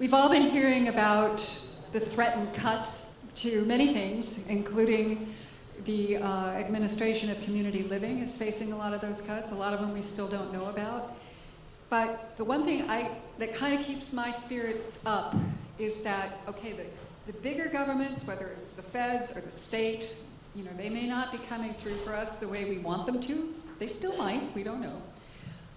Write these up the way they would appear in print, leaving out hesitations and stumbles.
We've all been hearing about the threatened cuts to many things, including the administration of community living is facing a lot of those cuts. A lot of them we still don't know about. But the one thing that kind of keeps my spirits up is that, okay, the bigger governments, whether it's the feds or the state, you know, they may not be coming through for us the way we want them to. They still might, we don't know.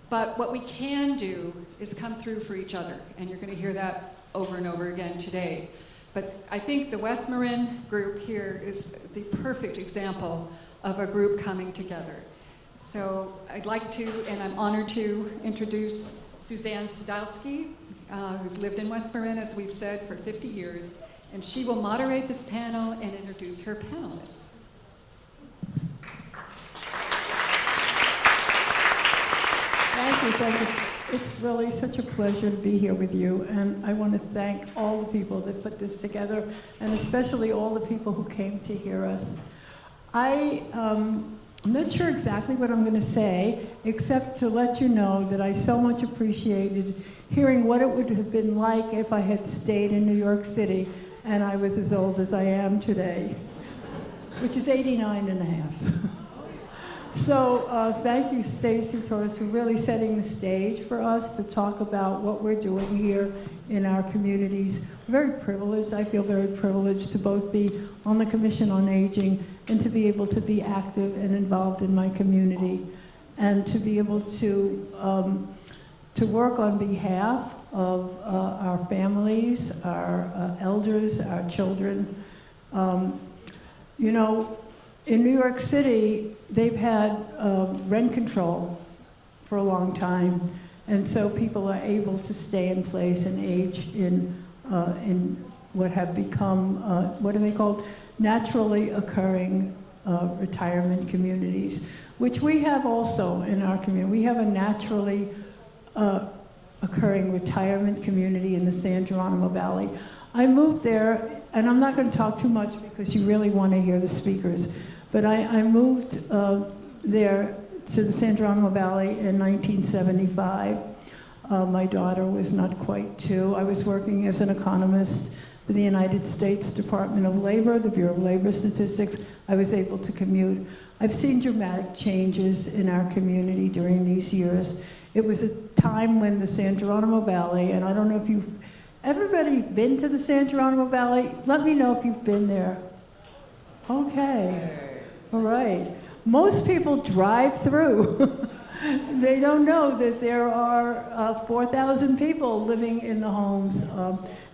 But what we can do is come through for each other, and you're going to hear that over and over again today. But I think the West Marin group here is the perfect example of a group coming together. So I'd like to, and I'm honored to, introduce Suzanne Sadowsky, who's lived in West Marin, as we've said, for 50 years, and she will moderate this panel and introduce her panelists. Thank you. It's really such a pleasure to be here with you, and I want to thank all the people that put this together, and especially all the people who came to hear us. I'm not sure exactly what I'm going to say, except to let you know that I so much appreciated hearing what it would have been like if I had stayed in New York City and I was as old as I am today, which is 89 and a half. So thank you, Stacy Torres, for really setting the stage for us to talk about what we're doing here in our communities. Very privileged. I feel very privileged to both be on the Commission on Aging and to be able to be active and involved in my community, and to be able to work on behalf of our families, our elders, our children. You know, in New York City, they've had rent control for a long time, and so people are able to stay in place and age in what have become, what are they called? Naturally occurring retirement communities, which we have also in our community. We have a naturally occurring retirement community in the San Geronimo Valley. I moved there, and I'm not going to talk too much because you really want to hear the speakers, but I moved there to the San Geronimo Valley in 1975. My daughter was not quite 2. I was working as an economist for the United States Department of Labor, the Bureau of Labor Statistics. I was able to commute. I've seen dramatic changes in our community during these years. It was a time when the San Geronimo Valley, and I don't know if everybody been to the San Geronimo Valley? Let me know if you've been there. Okay. All right. Most people drive through. They don't know that there are 4,000 people living in the homes,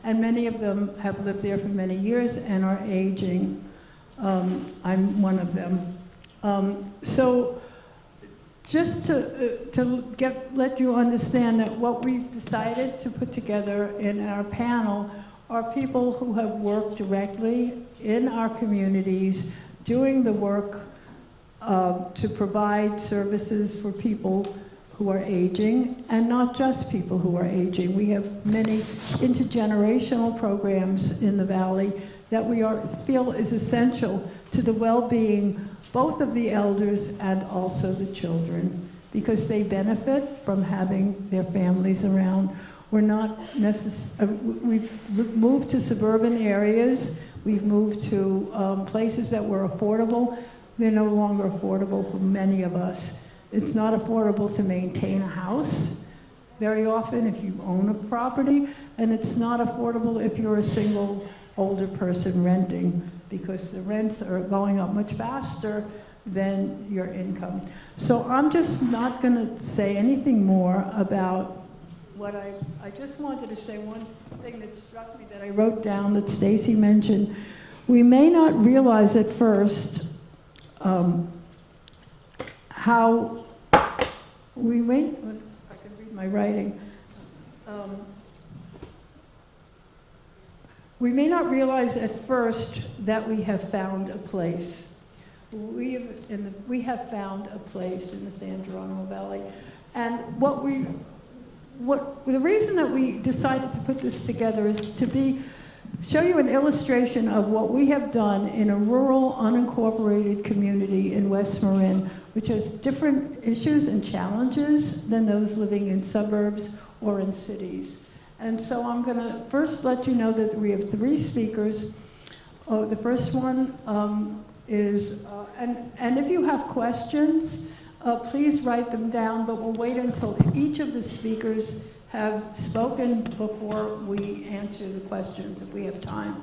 and many of them have lived there for many years and are aging. I'm one of them. So just to let you understand that what we've decided to put together in our panel are people who have worked directly in our communities, doing the work to provide services for people who are aging, and not just people who are aging. We have many intergenerational programs in the Valley that we feel is essential to the well-being both of the elders and also the children, because they benefit from having their families around. We're not we've moved to suburban areas. We've moved to places that were affordable. They're no longer affordable for many of us. It's not affordable to maintain a house very often if you own a property, and it's not affordable if you're a single older person renting, because the rents are going up much faster than your income. So I'm just not going to say anything more about what I just wanted to say one thing that struck me that I wrote down that Stacy mentioned. We may not realize at first how we may, if I can read my writing, we may not realize at first that we have found a place. We have found a place in the San Geronimo Valley, and the reason that we decided to put this together is to show you an illustration of what we have done in a rural, unincorporated community in West Marin, which has different issues and challenges than those living in suburbs or in cities. And so I'm going to first let you know that we have 3 speakers. The first one is, and if you have questions, please write them down, but we'll wait until each of the speakers have spoken before we answer the questions, if we have time.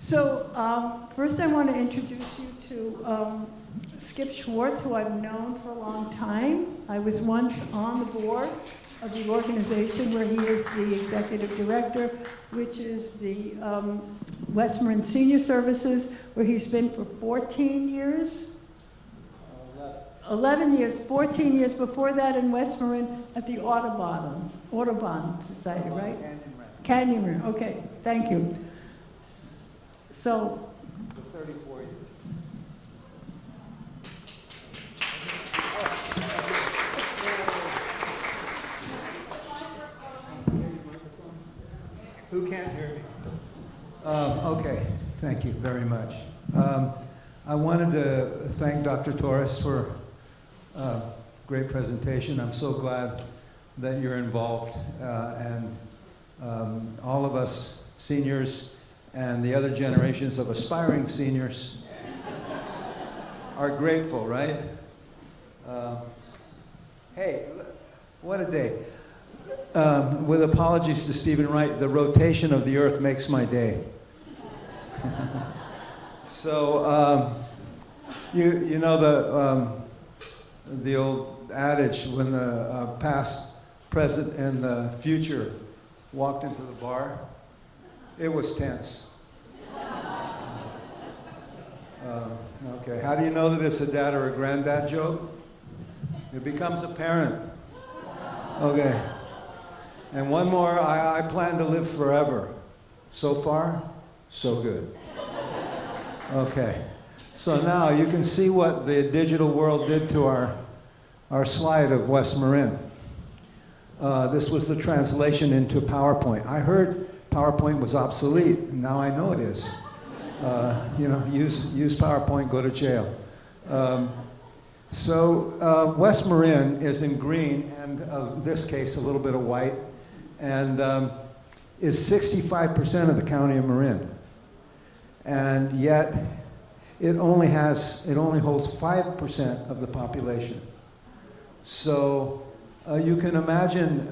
So first I want to introduce you to Skip Schwartz, who I've known for a long time. I was once on the board of the organization where he is the executive director, which is the West Marin Senior Services, where he's been for 14 years. 11 years, 14 years before that in West Marin at the Audubon Society, right? Canyon Rim, okay, thank you. So. For 34 years. Who can't hear me? Okay, thank you very much. I wanted to thank Dr. Torres for a great presentation. I'm so glad that you're involved, and all of us seniors and the other generations of aspiring seniors are grateful, right? Hey, what a day. With apologies to Stephen Wright, the rotation of the earth makes my day. So, you know the old adage, when the past, present, and the future walked into the bar, it was tense. Okay, how do you know that it's a dad or a granddad joke? It becomes apparent. Okay. And one more, I plan to live forever. So far, so good. Okay. So now you can see what the digital world did to our slide of West Marin. This was the translation into PowerPoint. I heard PowerPoint was obsolete, and now I know it is. You know, use PowerPoint, go to jail. West Marin is in green, and in this case, a little bit of white, and is 65% of the county of Marin. And yet, it only holds 5% of the population. So you can imagine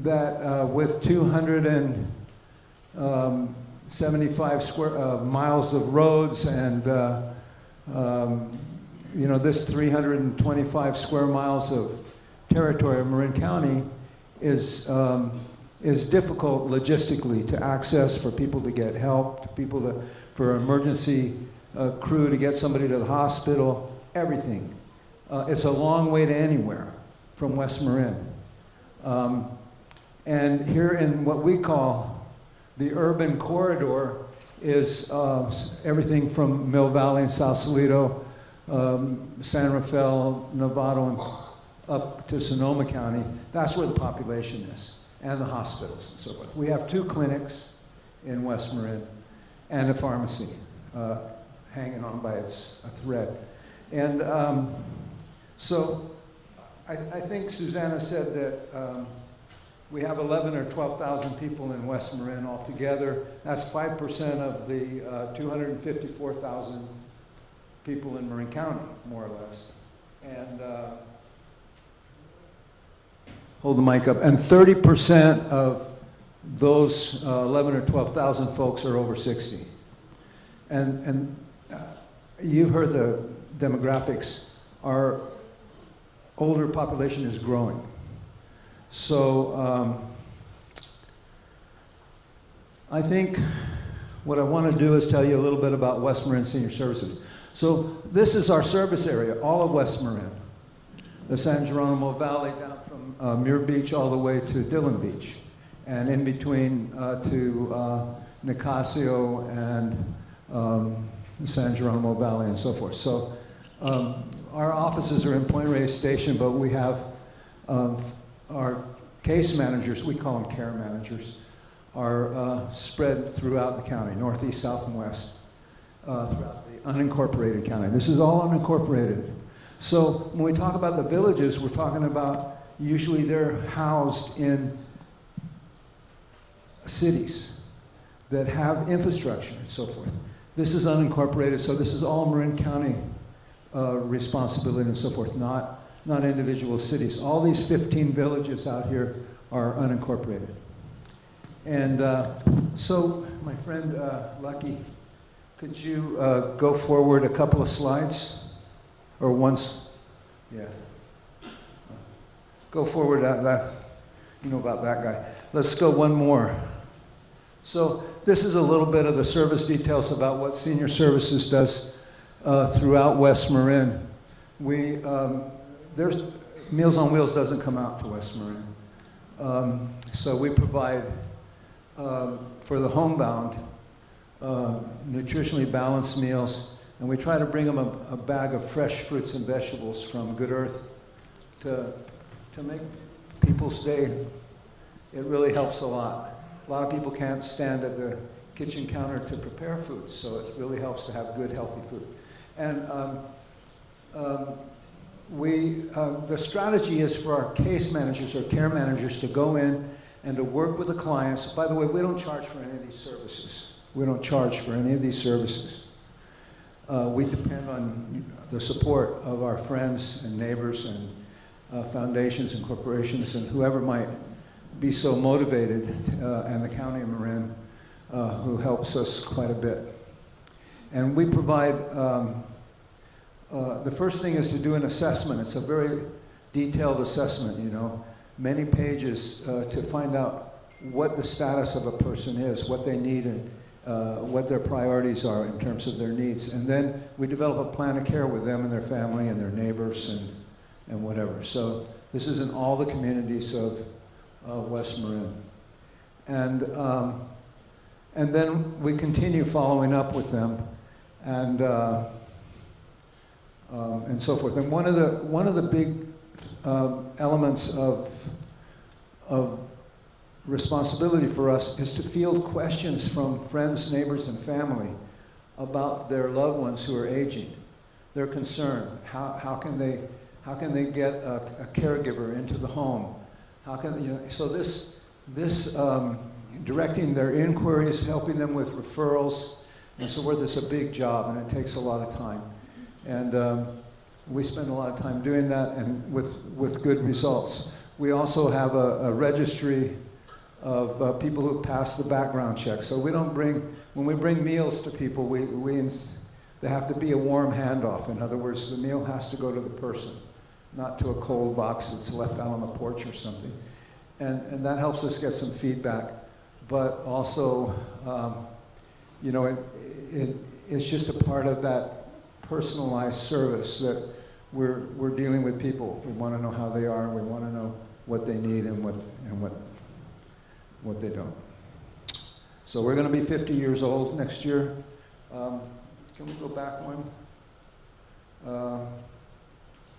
that with 275 square miles of roads and you know, this 325 square miles of territory of Marin County is difficult logistically to access, for people to get help, for emergency crew to get somebody to the hospital, everything. It's a long way to anywhere from West Marin. And here in what we call the urban corridor is everything from Mill Valley and Sausalito, San Rafael, Novato, and up to Sonoma County. That's where the population is, and the hospitals and so forth. We have 2 clinics in West Marin and a pharmacy hanging on by a thread. And so I think Susanna said that we have 11,000 or 12,000 people in West Marin altogether. That's 5% of the 254,000 people in Marin County, more or less. And hold the mic up. And 30% of those 11,000 or 12,000 folks are over 60. And you've heard the demographics. Our older population is growing. So I think what I want to do is tell you a little bit about West Marin Senior Services. So this is our service area, all of West Marin. The San Geronimo Valley down from Muir Beach all the way to Dillon Beach. And in between to Nicasio and San Geronimo Valley and so forth. So our offices are in Point Reyes Station, but we have our case managers, we call them care managers, are spread throughout the county, northeast, south, and west, throughout the unincorporated county. This is all unincorporated. So when we talk about the villages, we're talking about usually they're housed in cities that have infrastructure and so forth. This is unincorporated, so this is all Marin County responsibility and so forth, not individual cities. All these 15 villages out here are unincorporated. And so, my friend Lucky, could you go forward a couple of slides? Or once? Yeah. Go forward, you know about that guy. Let's go one more. So this is a little bit of the service details about what Senior Services does throughout West Marin. There's Meals on Wheels doesn't come out to West Marin. So we provide, for the homebound, nutritionally balanced meals, and we try to bring them a bag of fresh fruits and vegetables from Good Earth to make people's day. It really helps a lot. A lot of people can't stand at the kitchen counter to prepare food, so it really helps to have good, healthy food. And the strategy is for our case managers or care managers to go in and to work with the clients. By the way, we don't charge for any of these services. We don't charge for any of these services. We depend on the support of our friends and neighbors and foundations and corporations and whoever might be so motivated, and the County of Marin, who helps us quite a bit. And we provide, the first thing is to do an assessment. It's a very detailed assessment, you know, many pages to find out what the status of a person is, what they need, and what their priorities are in terms of their needs. And then we develop a plan of care with them and their family and their neighbors and whatever. So this is in all the communities of West Marin. And then we continue following up with them and so forth. And one of the big elements of responsibility for us is to field questions from friends, neighbors, and family about their loved ones who are aging. They're concerned. How can they get a caregiver into the home? How can, you know, so this directing their inquiries, helping them with referrals, and so forth is a big job, and it takes a lot of time. And we spend a lot of time doing that, and with good results. We also have a registry of people who pass the background check. So we don't when we bring meals to people, they have to be a warm handoff. In other words, the meal has to go to the person, not to a cold box that's left out on the porch or something. And that helps us get some feedback. But also, you know, it's just a part of that personalized service that we're dealing with people. We want to know how they are, we want to know what they need and what they don't. So we're going to be 50 years old next year. Can we go back one?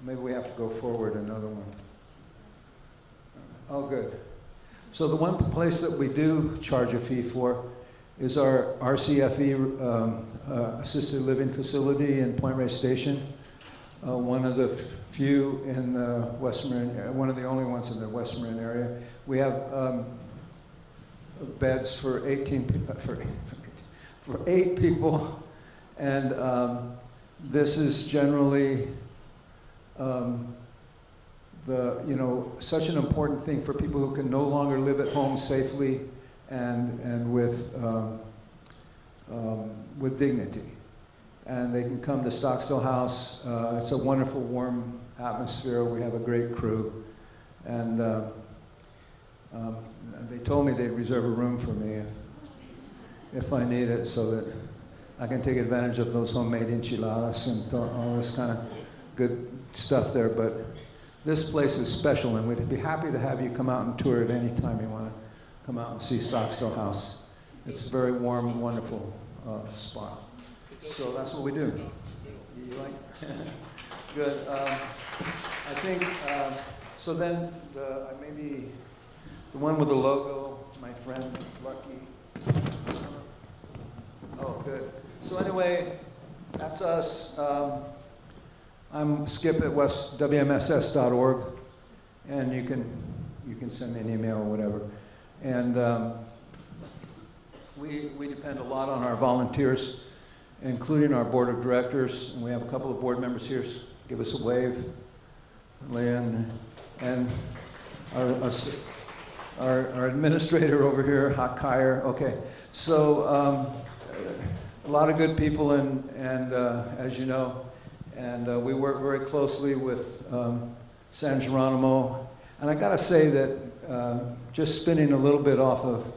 Maybe we have to go forward another one. Oh, good. So the one place that we do charge a fee for is our RCFE assisted living facility in Point Reyes Station. One of the few in the West Marin, one of the only ones in the West Marin area. We have beds for 8 people, and this is generally such an important thing for people who can no longer live at home safely and with dignity. And they can come to Stockstill House. It's a wonderful, warm atmosphere. We have a great crew. And they told me they'd reserve a room for me if I need it, so that I can take advantage of those homemade enchiladas and all this kind of good stuff there. But this place is special, and we'd be happy to have you come out and tour it any time you want to come out and see Stockstill House. It's a very warm, wonderful spot. So that's what we do. You like? Good. I think, so then maybe the one with the logo, my friend Lucky. Oh, good. So anyway, that's us. I'm Skip at wmss.org, and you can send me an email or whatever. And We depend a lot on our volunteers, including our board of directors, and we have a couple of board members here. Give us a wave, Lynn, and our administrator over here, Hakire. Okay, so a lot of good people, and as you know, and we work very closely with San Geronimo. And I got to say that just spinning a little bit off of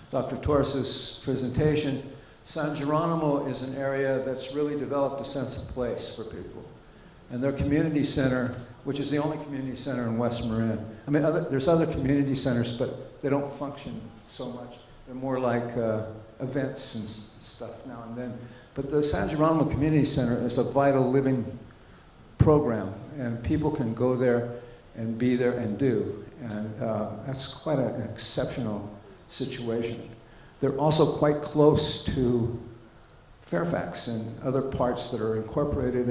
Dr. Torres's presentation, San Geronimo is an area that's really developed a sense of place for people. And their community center, which is the only community center in West Marin. I mean, there's other community centers, but they don't function so much. They're more like events and stuff now and then. But the San Geronimo Community Center is a vital living program, and people can go there and be there and do. And that's quite an exceptional situation. They're also quite close to Fairfax and other parts that are incorporated,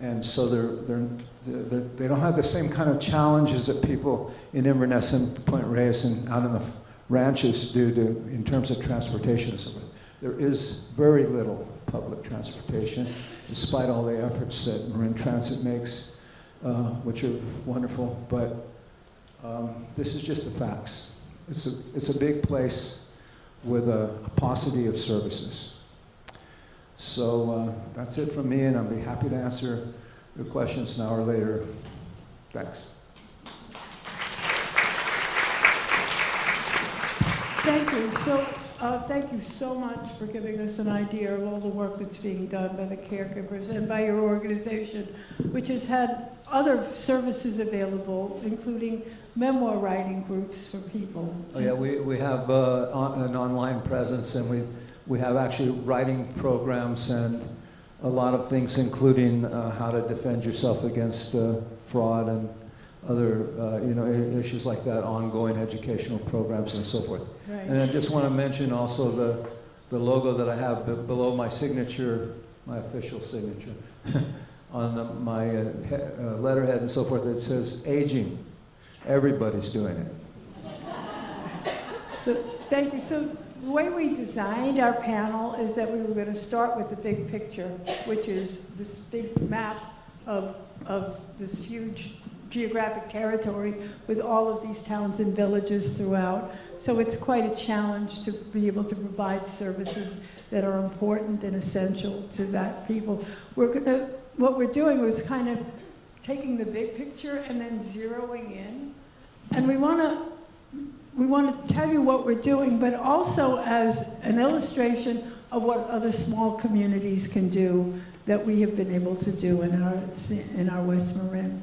and so they don't have the same kind of challenges that people in Inverness and Point Reyes and out in the ranches do in terms of transportation and so forth. There is very little public transportation, despite all the efforts that Marin Transit makes, which are wonderful, but this is just the facts. It's a big place with a paucity of services. So that's it from me, and I'll be happy to answer your questions now or later. Thanks. Thank you. So, thank you so much for giving us an idea of all the work that's being done by the caregivers and by your organization, which has had other services available, including memoir writing groups for people. Oh yeah, we have an online presence, and we have actually writing programs and a lot of things, including how to defend yourself against fraud and other issues like that, ongoing educational programs and so forth. Right. And I just want to mention also the logo that I have below my signature, my official signature, on my letterhead and so forth. It says aging. Everybody's doing it. So, thank you. So, the way we designed our panel is that we were going to start with the big picture, which is this big map of this huge geographic territory with all of these towns and villages throughout. So it's quite a challenge to be able to provide services that are important and essential to that people. What we're doing was kind of taking the big picture and then zeroing in. And we want to tell you what we're doing, but also as an illustration of what other small communities can do that we have been able to do in our West Marin.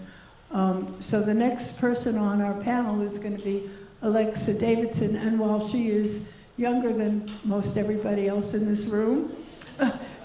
So the next person on our panel is going to be Alexa Davidson, and while she is younger than most everybody else in this room,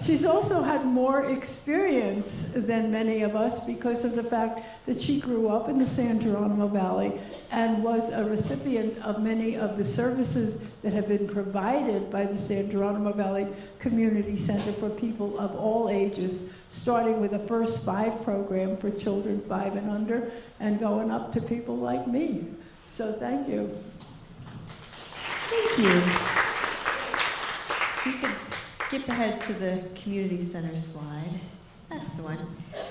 she's also had more experience than many of us because of the fact that she grew up in the San Geronimo Valley and was a recipient of many of the services that have been provided by the San Geronimo Valley Community Center for people of all ages, starting with a First 5 program for children 5 and under and going up to people like me. So thank you. Thank you. You could skip ahead to the community center slide. That's the one.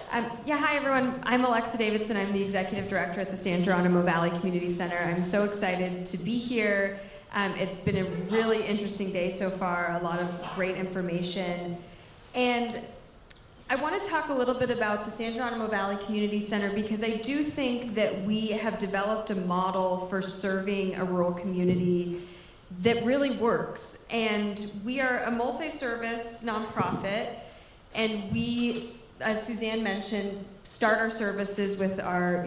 Hi everyone. I'm Alexa Davidson. I'm the executive director at the San Geronimo Valley Community Center. I'm so excited to be here. It's been a really interesting day so far, a lot of great information. And I want to talk a little bit about the San Geronimo Valley Community Center because I do think that we have developed a model for serving a rural community that really works. And we are a multi-service nonprofit, and we, as Suzanne mentioned, start our services with our,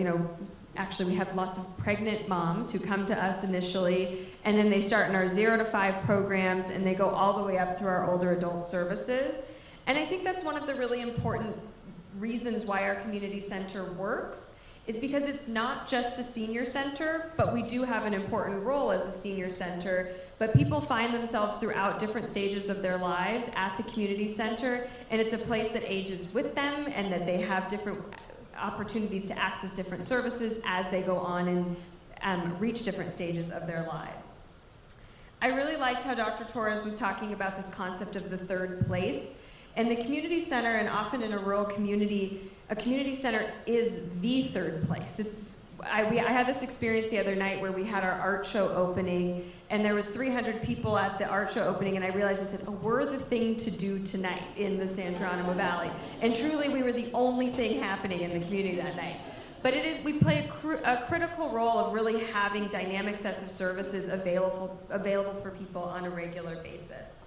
actually we have lots of pregnant moms who come to us initially, and then they start in our 0 to 5 programs, and they go all the way up through our older adult services. And I think that's one of the really important reasons why our community center works, is because it's not just a senior center, but we do have an important role as a senior center. But people find themselves throughout different stages of their lives at the community center, and it's a place that ages with them and that they have different opportunities to access different services as they go on and reach different stages of their lives. I really liked how Dr. Torres was talking about this concept of the third place. And the community center, and often in a rural community, a community center is the third place. I had this experience the other night where we had our art show opening, and there was 300 people at the art show opening, and I realized, I said, oh, we're the thing to do tonight in the San Geronimo Valley. And truly, we were the only thing happening in the community that night. But we play a critical role of really having dynamic sets of services available for people on a regular basis.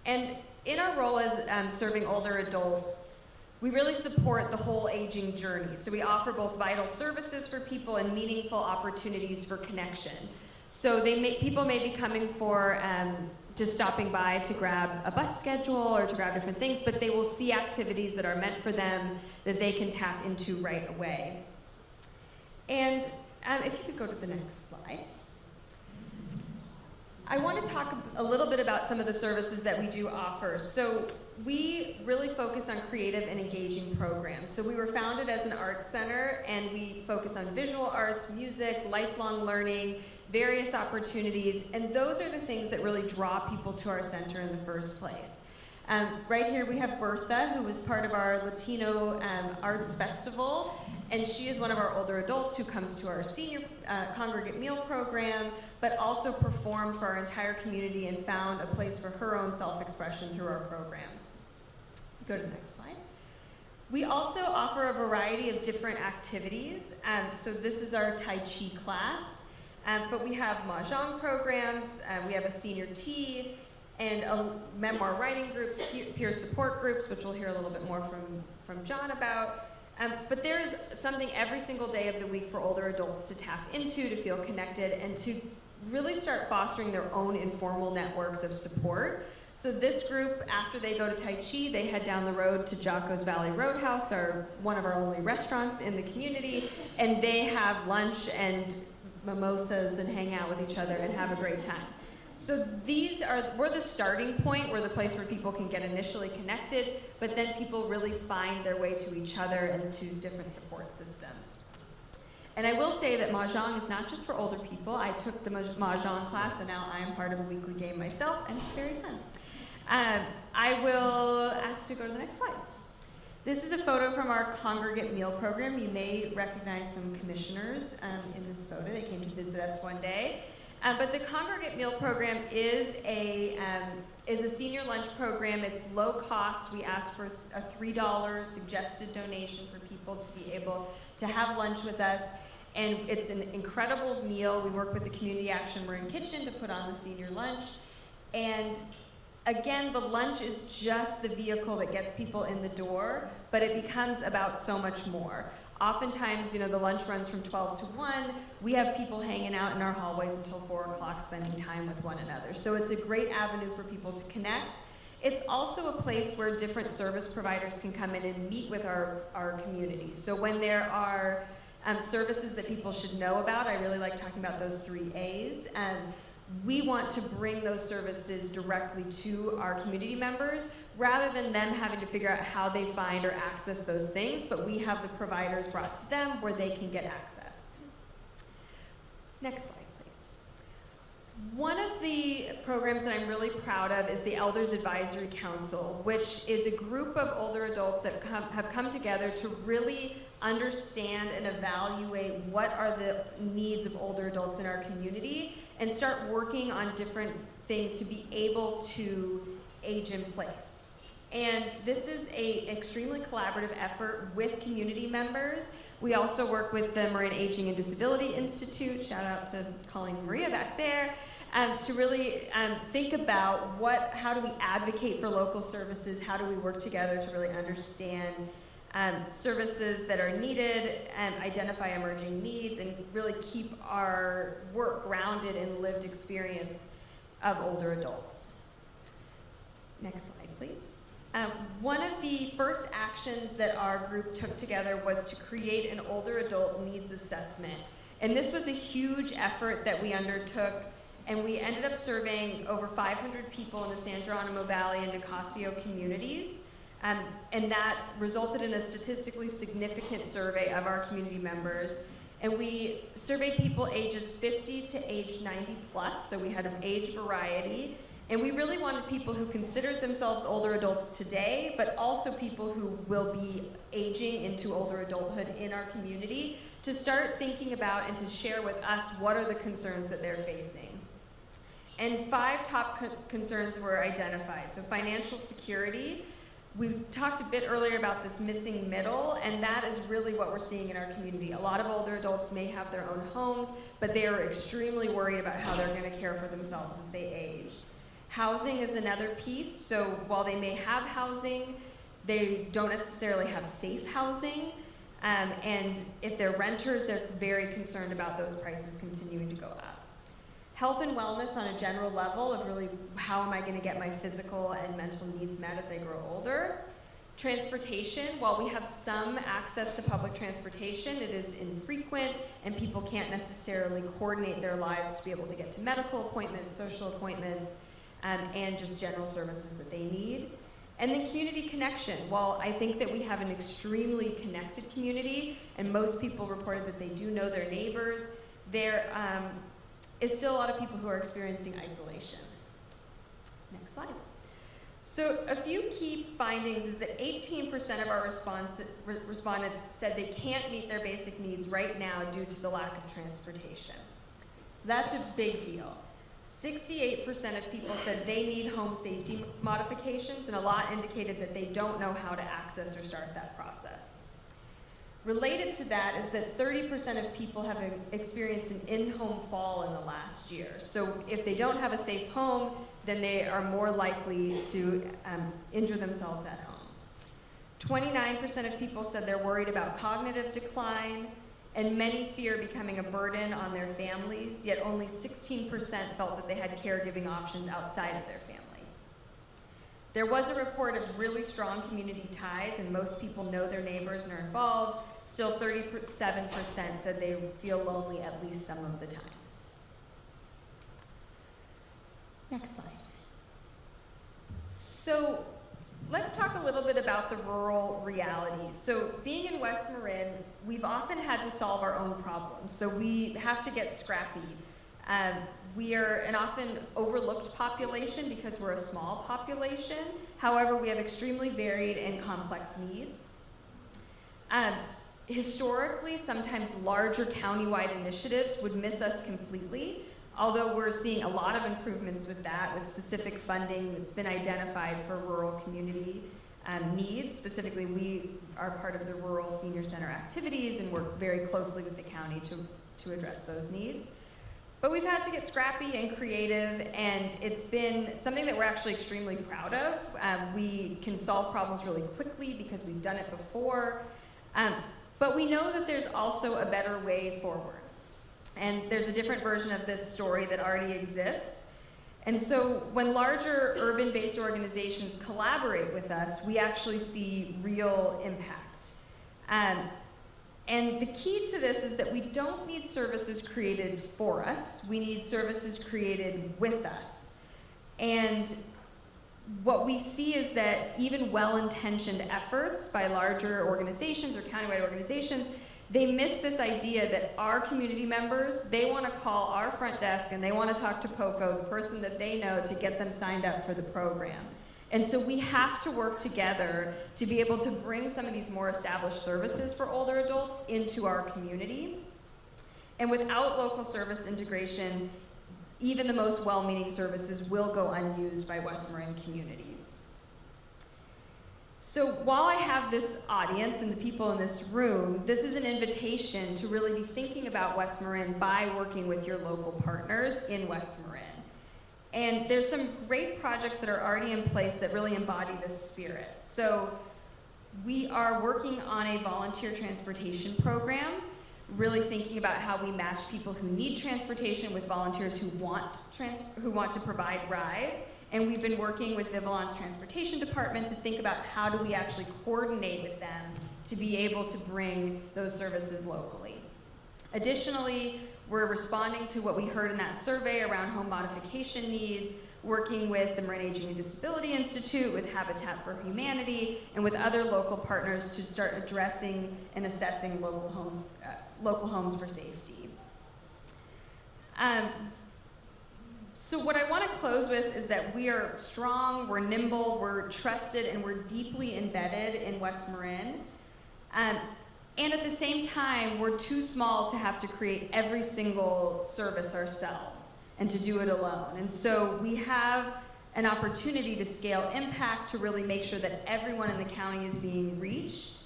And in our role as serving older adults, we really support the whole aging journey. So we offer both vital services for people and meaningful opportunities for connection. So people may be coming for just stopping by to grab a bus schedule or to grab different things, but they will see activities that are meant for them that they can tap into right away. And if you could go to the next slide. I want to talk a little bit about some of the services that we do offer. So we really focus on creative and engaging programs. So we were founded as an art center, and we focus on visual arts, music, lifelong learning, various opportunities, and those are the things that really draw people to our center in the first place. Right here we have Bertha, who was part of our Latino Arts Festival, and she is one of our older adults who comes to our senior congregate meal program, but also performed for our entire community and found a place for her own self-expression through our programs. Go to the next slide. We also offer a variety of different activities. So this is our Tai Chi class, but we have Mahjong programs, we have a senior tea, and memoir writing groups, peer support groups, which we'll hear a little bit more from John about. But there is something every single day of the week for older adults to tap into, to feel connected, and to really start fostering their own informal networks of support. So this group, after they go to Tai Chi, they head down the road to Jocko's Valley Roadhouse, one of our only restaurants in the community, and they have lunch and mimosas and hang out with each other and have a great time. So we're the starting point. We're the place where people can get initially connected, but then people really find their way to each other and to different support systems. And I will say that Mahjong is not just for older people. I took the Mahjong class, and now I am part of a weekly game myself, and it's very fun. I will ask you to go to the next slide. This is a photo from our congregate meal program. You may recognize some commissioners in this photo. They came to visit us one day. But the congregate meal program is a senior lunch program. It's low cost. We ask for a $3 suggested donation for people to be able to have lunch with us. And it's an incredible meal. We work with the Community Action Marin Kitchen to put on the senior lunch. And again, the lunch is just the vehicle that gets people in the door, but it becomes about so much more. Oftentimes, the lunch runs from 12 to 1. We have people hanging out in our hallways until 4 o'clock spending time with one another. So it's a great avenue for people to connect. It's also a place where different service providers can come in and meet with our community. So when there are services that people should know about, I really like talking about those 3 A's. We want to bring those services directly to our community members rather than them having to figure out how they find or access those things, but we have the providers brought to them where they can get access. Next slide, please. One of the programs that I'm really proud of is the Elders Advisory Council, which is a group of older adults that have come together to really understand and evaluate what are the needs of older adults in our community and start working on different things to be able to age in place. And this is an extremely collaborative effort with community members. We also work with the Marin Aging and Disability Institute, shout out to Colleen Maria back there, to really think about how do we advocate for local services, how do we work together to really understand services that are needed, identify emerging needs, and really keep our work grounded in lived experience of older adults. Next slide, please. One of the first actions that our group took together was to create an older adult needs assessment. And this was a huge effort that we undertook, and we ended up serving over 500 people in the San Geronimo Valley and Nicasio communities. And that resulted in a statistically significant survey of our community members. And we surveyed people ages 50 to age 90 plus, so we had an age variety. And we really wanted people who considered themselves older adults today, but also people who will be aging into older adulthood in our community to start thinking about and to share with us what are the concerns that they're facing. And 5 top concerns were identified. So financial security. We talked a bit earlier about this missing middle, and that is really what we're seeing in our community. A lot of older adults may have their own homes, but they are extremely worried about how they're going to care for themselves as they age. Housing is another piece. So while they may have housing, they don't necessarily have safe housing. And if they're renters, they're very concerned about those prices continuing to go up. Health and wellness on a general level of really how am I going to get my physical and mental needs met as I grow older. Transportation, while we have some access to public transportation, it is infrequent and people can't necessarily coordinate their lives to be able to get to medical appointments, social appointments, and just general services that they need. And then community connection. While I think that we have an extremely connected community and most people reported that they do know their neighbors, there is still a lot of people who are experiencing isolation. Next slide. So a few key findings is that 18% of our respondents said they can't meet their basic needs right now due to the lack of transportation. So that's a big deal. 68% of people said they need home safety modifications, and a lot indicated that they don't know how to access or start that process. Related to that is that 30% of people have experienced an in-home fall in the last year. So if they don't have a safe home, then they are more likely to injure themselves at home. 29% of people said they're worried about cognitive decline, and many fear becoming a burden on their families, yet only 16% felt that they had caregiving options outside of their family. There was a report of really strong community ties, and most people know their neighbors and are involved. Still 37% said they feel lonely at least some of the time. Next slide. So let's talk a little bit about the rural realities. So being in West Marin, we've often had to solve our own problems. So we have to get scrappy. We are an often overlooked population because we're a small population. However, we have extremely varied and complex needs. Historically, sometimes larger countywide initiatives would miss us completely, although we're seeing a lot of improvements with that, with specific funding that's been identified for rural community needs. Specifically, we are part of the Rural Senior Center activities and work very closely with the county to address those needs. But we've had to get scrappy and creative, and it's been something that we're actually extremely proud of. We can solve problems really quickly because we've done it before. But we know that there's also a better way forward. And there's a different version of this story that already exists. And so when larger urban-based organizations collaborate with us, we actually see real impact. And the key to this is that we don't need services created for us. We need services created with us. And what we see is that even well-intentioned efforts by larger organizations or countywide organizations, they miss this idea that our community members, they want to call our front desk and they want to talk to POCO, the person that they know, to get them signed up for the program. And so we have to work together to be able to bring some of these more established services for older adults into our community. And without local service integration, even the most well-meaning services will go unused by West Marin communities. So while I have this audience and the people in this room, this is an invitation to really be thinking about West Marin by working with your local partners in West Marin. And there's some great projects that are already in place that really embody this spirit. So we are working on a volunteer transportation program, really thinking about how we match people who need transportation with volunteers who want to provide rides. And we've been working with Vivalon's transportation department to think about how do we actually coordinate with them to be able to bring those services locally. Additionally, we're responding to what we heard in that survey around home modification needs, working with the Marin Aging and Disability Institute, with Habitat for Humanity, and with other local partners to start addressing and assessing local homes for safety. So what I want to close with is that we are strong, we're nimble, we're trusted, and we're deeply embedded in West Marin. And at the same time, we're too small to have to create every single service ourselves and to do it alone. And so we have an opportunity to scale impact to really make sure that everyone in the county is being reached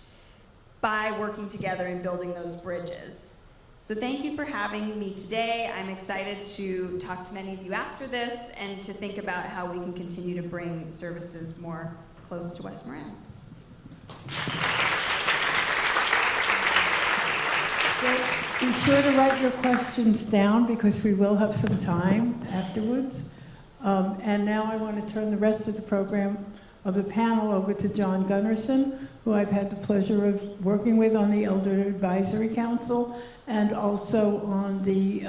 by working together and building those bridges. So thank you for having me today. I'm excited to talk to many of you after this and to think about how we can continue to bring services more close to West Marin. So be sure to write your questions down because we will have some time afterwards. And now I want to turn the rest of the program of the panel over to John Gunnarsson, who I've had the pleasure of working with on the Elder Advisory Council and also on the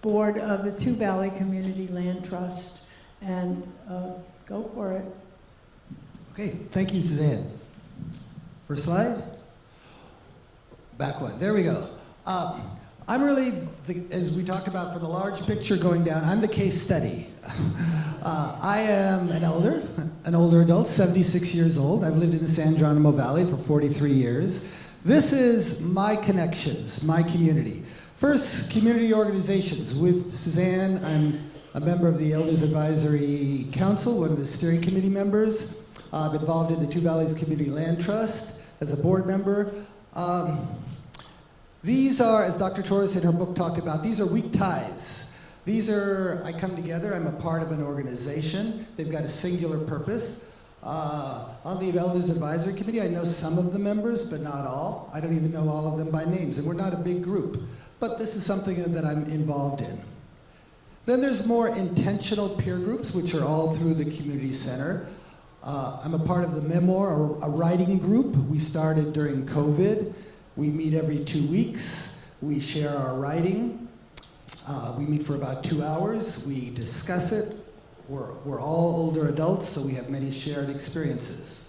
board of the Two Valley Community Land Trust. And go for it. Okay, thank you, Suzanne. First slide. Back one. There we go. I'm really, as we talked about for the large picture going down, I'm the case study. I am an older adult, 76 years old. I've lived in the San Geronimo Valley for 43 years. This is my connections, my community. First, community organizations. With Suzanne, I'm a member of the Elders Advisory Council, one of the steering committee members. I'm involved in the Two Valleys Community Land Trust as a board member. These are, as Dr. Torres in her book talked about, these are weak ties. These are, I come together, I'm a part of an organization. They've got a singular purpose. On the Elders Advisory Committee, I know some of the members, but not all. I don't even know all of them by names, and we're not a big group. But this is something that I'm involved in. Then there's more intentional peer groups, which are all through the community center. I'm a part of the Memoir, a writing group. We started during COVID. We meet every 2 weeks. We share our writing. We meet for about 2 hours. We discuss it. We're all older adults, so we have many shared experiences.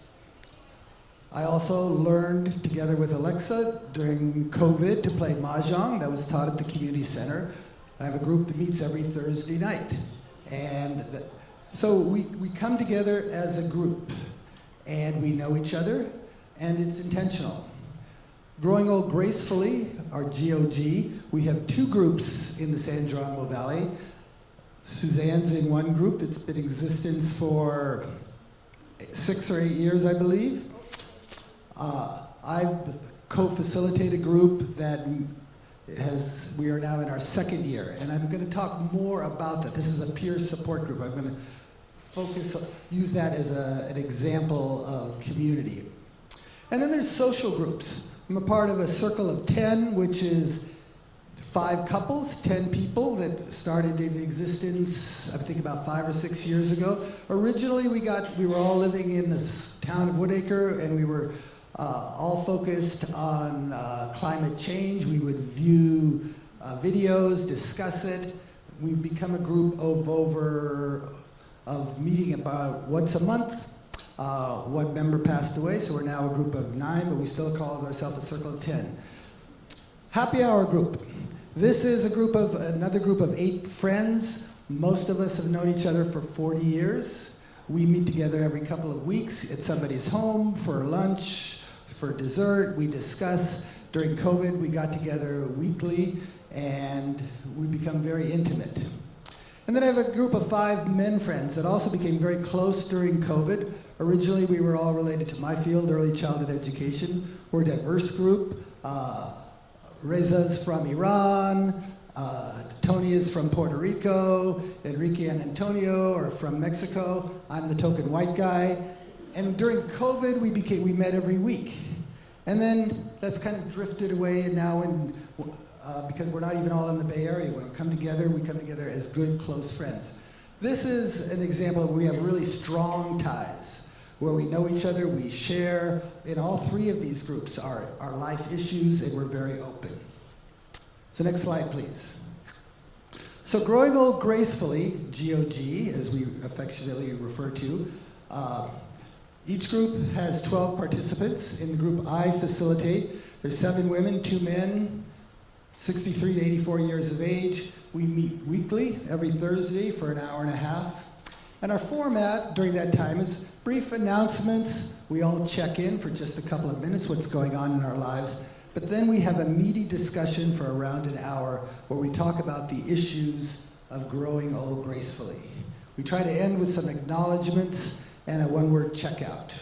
I also learned together with Alexa during COVID to play Mahjong. That was taught at the community center. I have a group that meets every Thursday night. And so we come together as a group, and we know each other, and it's intentional. Growing Old Gracefully, our GOG, we have 2 groups in the San Geronimo Valley. Suzanne's in one group that's been in existence for 6 or 8 years, I believe. I've co-facilitated a group that we are now in our 2nd year, and I'm going to talk more about that. This is a peer support group. I'm going to use that as an example of community. And then there's social groups. I'm a part of a circle of 10, which is 5 couples, 10 people that started in existence, I think about 5 or 6 years ago. Originally, we were all living in this town of Woodacre, and we were all focused on climate change. We would view videos, discuss it. We've become a group of meeting about once a month. One member passed away, so we're now a group of 9, but we still call ourselves a circle of 10. Happy Hour group. This is another group of 8 friends. Most of us have known each other for 40 years. We meet together every couple of weeks at somebody's home for lunch, for dessert. We discuss. During COVID, we got together weekly, and we become very intimate. And then I have a group of 5 men friends that also became very close during COVID. Originally, we were all related to my field, early childhood education. We're a diverse group. Reza's from Iran, Tony is from Puerto Rico, Enrique and Antonio are from Mexico. I'm the token white guy. And during COVID, we met every week. And then that's kind of drifted away, and now because we're not even all in the Bay Area, when we come together as good, close friends. This is an example of where we have really strong ties, where we know each other, we share. In all 3 of these groups are life issues, and we're very open. So next slide, please. So Growing Old Gracefully, GOG, as we affectionately refer to, each group has 12 participants. In the group I facilitate, there's 7 women, 2 men, 63 to 84 years of age. We meet weekly, every Thursday for an hour and a half. And our format during that time is brief announcements. We all check in for just a couple of minutes, what's going on in our lives. But then we have a meaty discussion for around an hour where we talk about the issues of growing old gracefully. We try to end with some acknowledgments and a one-word checkout.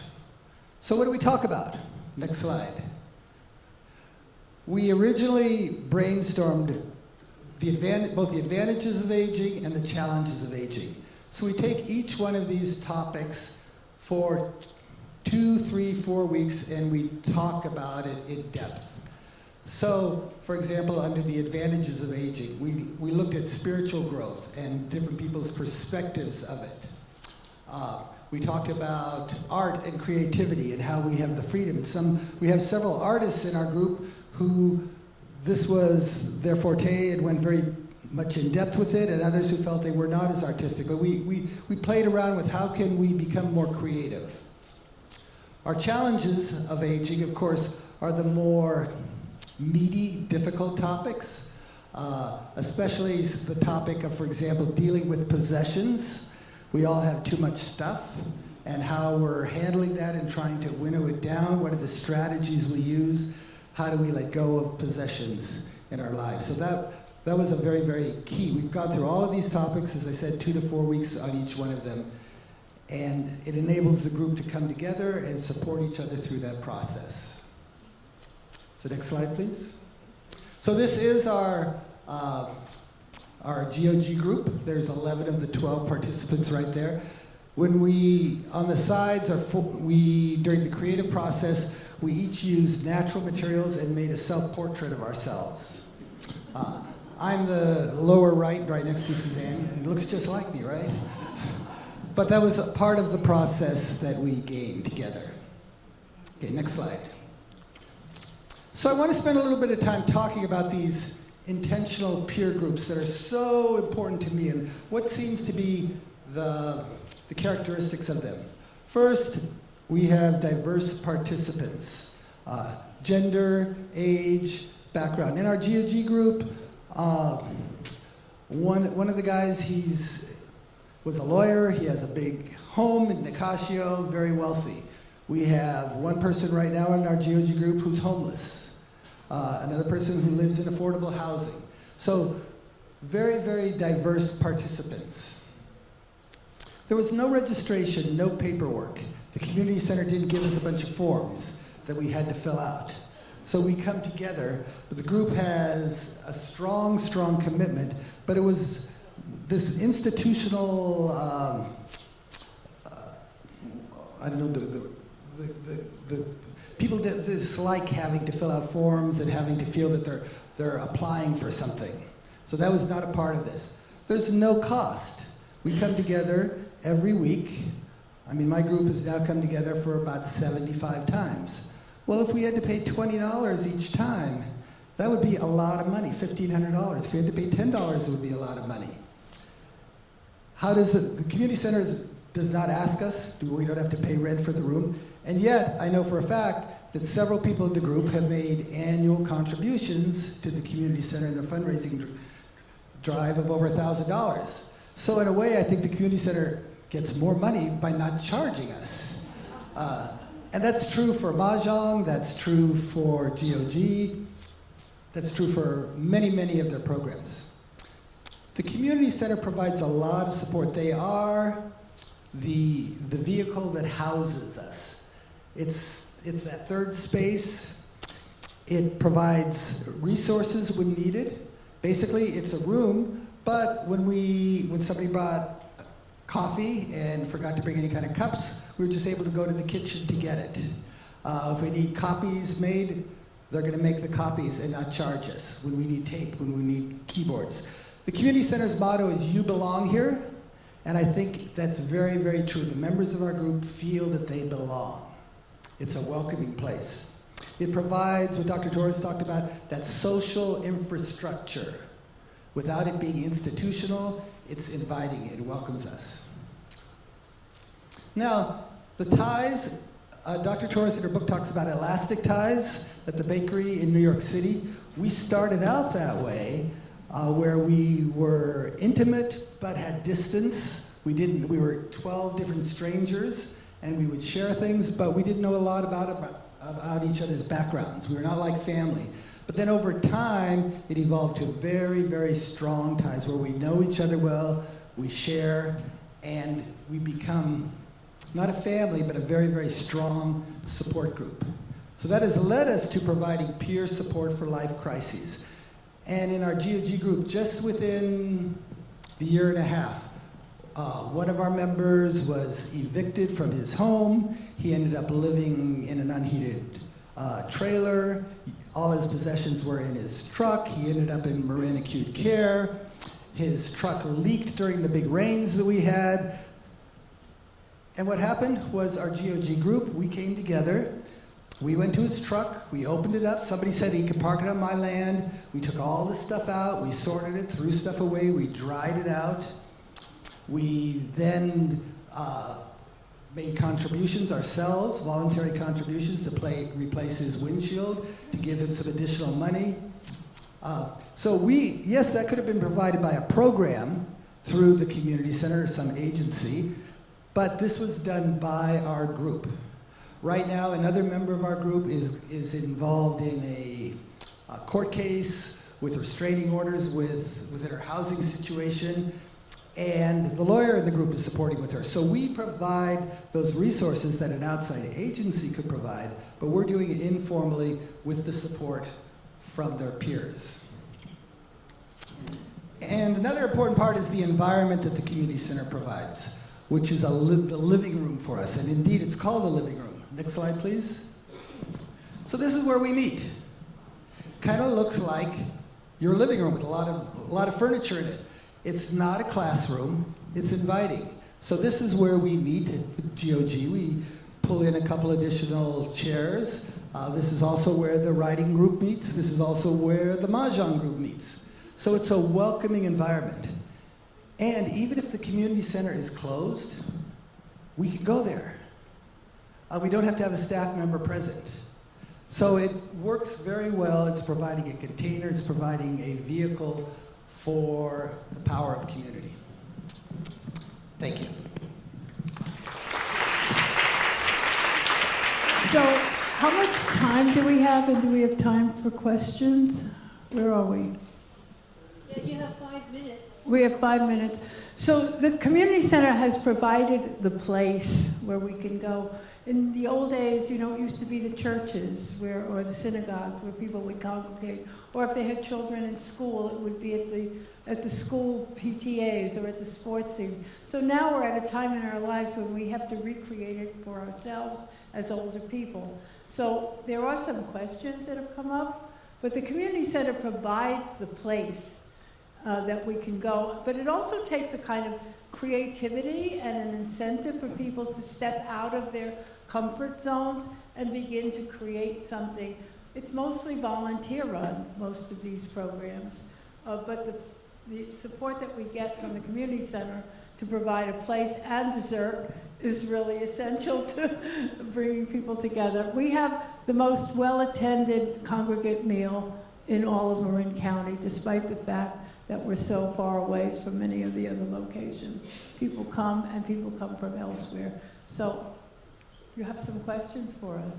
So what do we talk about? Next slide. We originally brainstormed both the advantages of aging and the challenges of aging. So we take each one of these topics for 2, 3, 4 weeks and we talk about it in depth. So, for example, under the advantages of aging, we looked at spiritual growth and different people's perspectives of it. We talked about art and creativity and how we have the freedom. We have several artists in our group who this was their forte and went very much in depth with it, and others who felt they were not as artistic. But we played around with how can we become more creative. Our challenges of aging, of course, are the more meaty, difficult topics, especially the topic of, for example, dealing with possessions. We all have too much stuff, and how we're handling that and trying to winnow it down. What are the strategies we use? How do we let go of possessions in our lives? So that was a very, very key. We've gone through all of these topics, as I said, 2 to 4 weeks on each one of them. And it enables the group to come together and support each other through that process. So next slide, please. So this is our GOG group. There's 11 of the 12 participants right there. When on the sides, during the creative process, we each used natural materials and made a self-portrait of ourselves. I'm the lower right next to Suzanne. It looks just like me, right? But that was a part of the process that we gained together. Okay, next slide. So I want to spend a little bit of time talking about these intentional peer groups that are so important to me and what seems to be the characteristics of them. First, we have diverse participants, gender, age, background. In our GOG group, one of the guys, was a lawyer. He has a big home in Nicasio, very wealthy. We have one person right now in our GOG group who's homeless. Another person who lives in affordable housing. So very, very diverse participants. There was no registration, no paperwork. The community center didn't give us a bunch of forms that we had to fill out. So we come together, but the group has a strong, strong commitment, but it was this institutional, I don't know, the people that dislike having to fill out forms and having to feel that they're applying for something. So that was not a part of this. There's no cost. We come together every week. I mean, my group has now come together for about 75 times. Well, if we had to pay $20 each time, that would be a lot of money, $1,500. If we had to pay $10, it would be a lot of money. How does the community center does not ask us, we don't have to pay rent for the room, and yet I know for a fact that several people in the group have made annual contributions to the community center in their fundraising drive of over $1,000. So in a way, I think the community center gets more money by not charging us. And that's true for Mahjong, that's true for GOG, that's true for many, many of their programs. The community center provides a lot of support. They are the vehicle that houses us. It's that third space. It provides resources when needed. Basically, it's a room, but when somebody brought coffee and forgot to bring any kind of cups, we were just able to go to the kitchen to get it. If we need copies made, they're going to make the copies and not charge us. When we need tape, when we need keyboards. The community center's motto is "You belong here," and I think that's very, very true. The members of our group feel that they belong. It's a welcoming place. It provides what Dr. Torres talked about, that social infrastructure. Without it being institutional, it's inviting, it welcomes us. Now, the ties, Dr. Torres in her book talks about elastic ties at the bakery in New York City. We started out that way, where we were intimate but had distance. We were 12 different strangers, and we would share things, but we didn't know a lot about each other's backgrounds. We were not like family. But then over time, it evolved to very, very strong ties where we know each other well, we share, and we become not a family, but a very, very strong support group. So that has led us to providing peer support for life crises. And in our GOG group, just within the year and a half, one of our members was evicted from his home. He ended up living in an unheated trailer. All his possessions were in his truck. He ended up in Marin acute care. His truck leaked during the big rains that we had. And what happened was our GOG group, we came together. We went to his truck, we opened it up. Somebody said he could park it on my land. We took all the stuff out, we sorted it, threw stuff away, we dried it out. We then made contributions ourselves, voluntary contributions to replace his windshield, to give him some additional money. Yes, that could have been provided by a program through the community center or some agency, but this was done by our group. Right now, another member of our group is involved in a court case with restraining orders within her housing situation, and the lawyer in the group is supporting with her. So we provide those resources that an outside agency could provide, but we're doing it informally with the support from their peers. And another important part is the environment that the community center provides, which is the living room for us. And indeed, it's called a living room. Next slide, please. So this is where we meet. Kind of looks like your living room with a lot of furniture in it. It's not a classroom, it's inviting. So this is where we meet at GOG. We pull in a couple additional chairs. This is also where the writing group meets. This is also where the Mahjong group meets. So it's a welcoming environment. And even if the community center is closed, we can go there. We don't have to have a staff member present. So it works very well. It's providing a container, it's providing a vehicle for the power of community. Thank you. So how much time do we have, and do we have time for questions? Where are we? Yeah, you have 5 minutes. We have 5 minutes. So the community center has provided the place where we can go. In the old days, it used to be the churches or the synagogues where people would congregate. Or if they had children in school, it would be at the school PTAs or at the sports team. So now we're at a time in our lives when we have to recreate it for ourselves as older people. So there are some questions that have come up, but the community center provides the place that we can go. But it also takes a kind of creativity and an incentive for people to step out of their comfort zones and begin to create something. It's mostly volunteer run, most of these programs, but the support that we get from the community center to provide a place and dessert is really essential to bringing people together. We have the most well-attended congregate meal in all of Marin County, despite the fact that we're so far away from many of the other locations. People come, and people come from elsewhere. So you have some questions for us?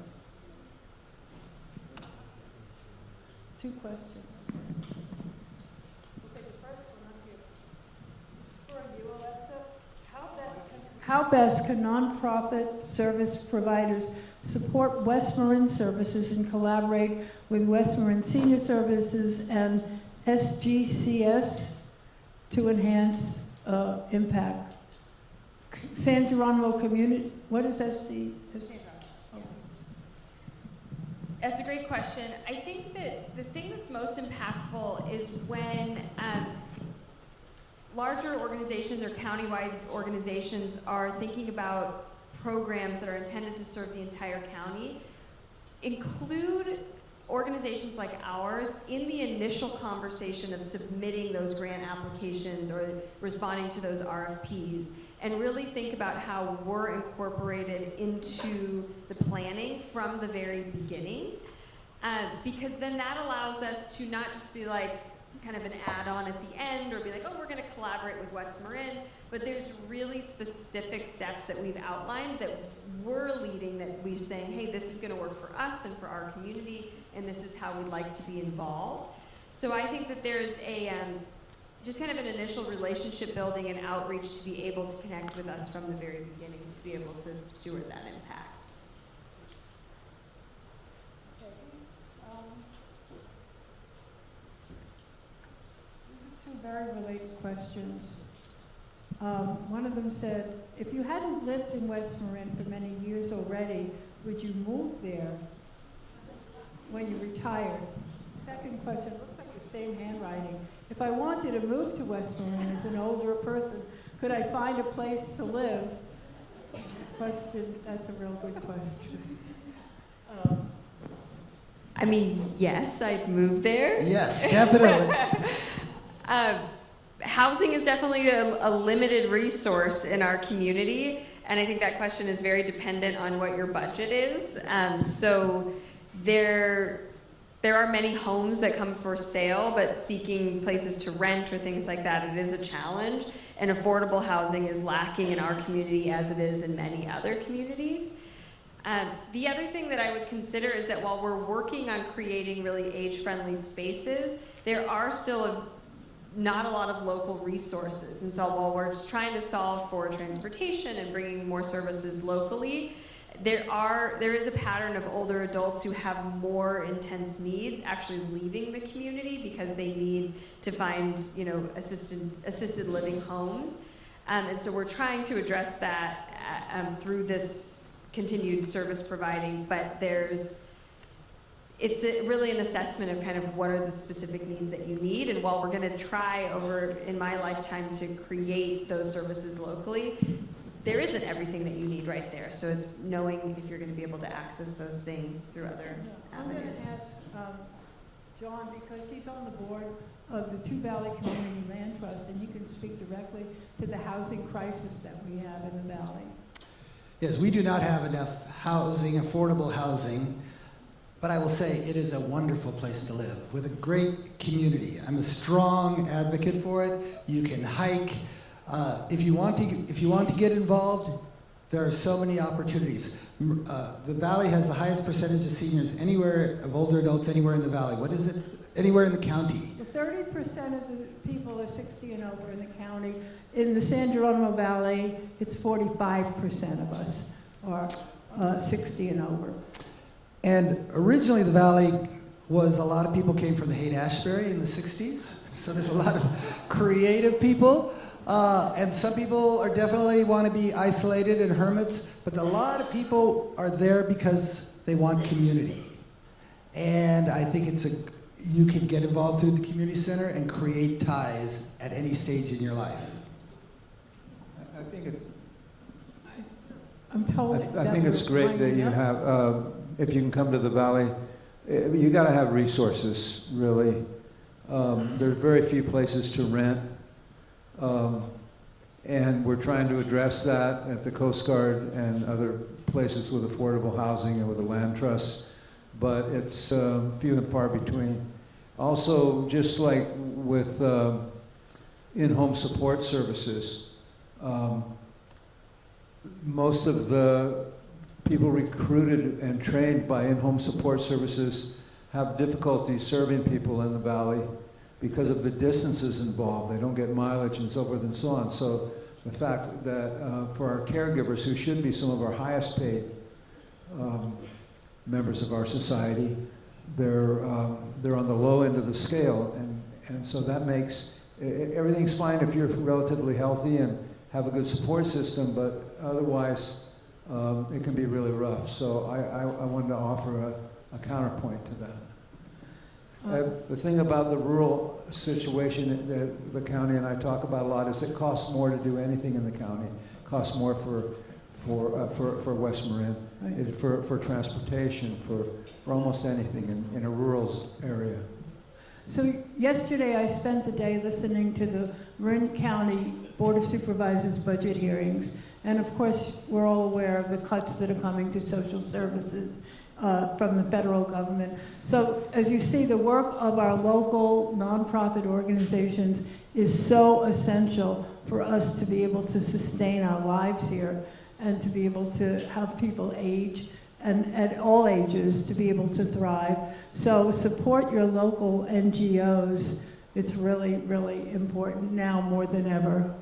2 questions. Okay, the first one up here. For you, Alexa, how best can nonprofit service providers support West Marin services and collaborate with West Marin Senior Services and SGCS to enhance impact? San Geronimo Community, what is SC? That's a great question. I think that the thing that's most impactful is when larger organizations or countywide organizations are thinking about programs that are intended to serve the entire county. include organizations like ours in the initial conversation of submitting those grant applications or responding to those RFPs, and really think about how we're incorporated into the planning from the very beginning. Because then that allows us to not just be like kind of an add-on at the end or be like, oh, we're going to collaborate with West Marin, but there's really specific steps that we've outlined that we're leading, that we're saying, hey, this is going to work for us and for our community, and this is how we'd like to be involved. So I think that there's a just kind of an initial relationship building and outreach to be able to connect with us from the very beginning, to be able to steward that impact. Two very related questions. One of them said, if you hadn't lived in West Marin for many years already, would you move there when you retired? Second question, looks like the same handwriting. If I wanted to move to West Marin as an older person, could I find a place to live? Question, that's a real good question. I mean, yes, I'd move there. Yes, definitely. Housing is definitely a limited resource in our community, and I think that question is very dependent on what your budget is. So there are many homes that come for sale, but seeking places to rent or things like that, it is a challenge. And affordable housing is lacking in our community as it is in many other communities. The other thing that I would consider is that while we're working on creating really age-friendly spaces, there are still not a lot of local resources. And so while we're just trying to solve for transportation and bringing more services locally, there is a pattern of older adults who have more intense needs actually leaving the community because they need to find, assisted living homes. And so we're trying to address that through this continued service providing, but it's really an assessment of kind of what are the specific needs that you need. And while we're going to try in my lifetime to create those services locally, there isn't everything that you need right there. So it's knowing if you're going to be able to access those things through other avenues. I'm going to ask John, because he's on the board of the Two Valley Community Land Trust, and he can speak directly to the housing crisis that we have in the valley. Yes, we do not have enough housing, affordable housing, but I will say it is a wonderful place to live with a great community. I'm a strong advocate for it. You can hike. If you want to get involved, there are so many opportunities. The valley has the highest percentage of seniors of older adults anywhere in the valley. What is it? Anywhere in the county. 30% of the people are 60 and over in the county. In the San Geronimo Valley, it's 45% of us are 60 and over. And originally the valley was, a lot of people came from the Haight-Ashbury in the 60s. So there's a lot of creative people. And some people are definitely want to be isolated and hermits, but a lot of people are there because they want community. And I think you can get involved through the community center and create ties at any stage in your life. I think it's. I'm told. I think it's great that you have. If you can come to the valley, you got to have resources. Really, there's very few places to rent. And we're trying to address that at the Coast Guard and other places with affordable housing and with the land trusts, but it's few and far between. Also, just like with in-home support services, most of the people recruited and trained by in-home support services have difficulty serving people in the valley because of the distances involved. They don't get mileage and so forth and so on. So the fact that for our caregivers, who should be some of our highest paid members of our society, they're on the low end of the scale. And so that makes, everything's fine if you're relatively healthy and have a good support system, but otherwise it can be really rough. So I wanted to offer a counterpoint to that. The thing about the rural situation that the county and I talk about a lot is it costs more to do anything in the county. It costs more for for West Marin, Right. for transportation, for almost anything in a rural area. So yesterday I spent the day listening to the Marin County Board of Supervisors budget hearings. And of course, we're all aware of the cuts that are coming to social services from the federal government. So as you see, the work of our local nonprofit organizations is so essential for us to be able to sustain our lives here and to be able to have people age and at all ages to be able to thrive. So support your local NGOs. It's really, really important now more than ever.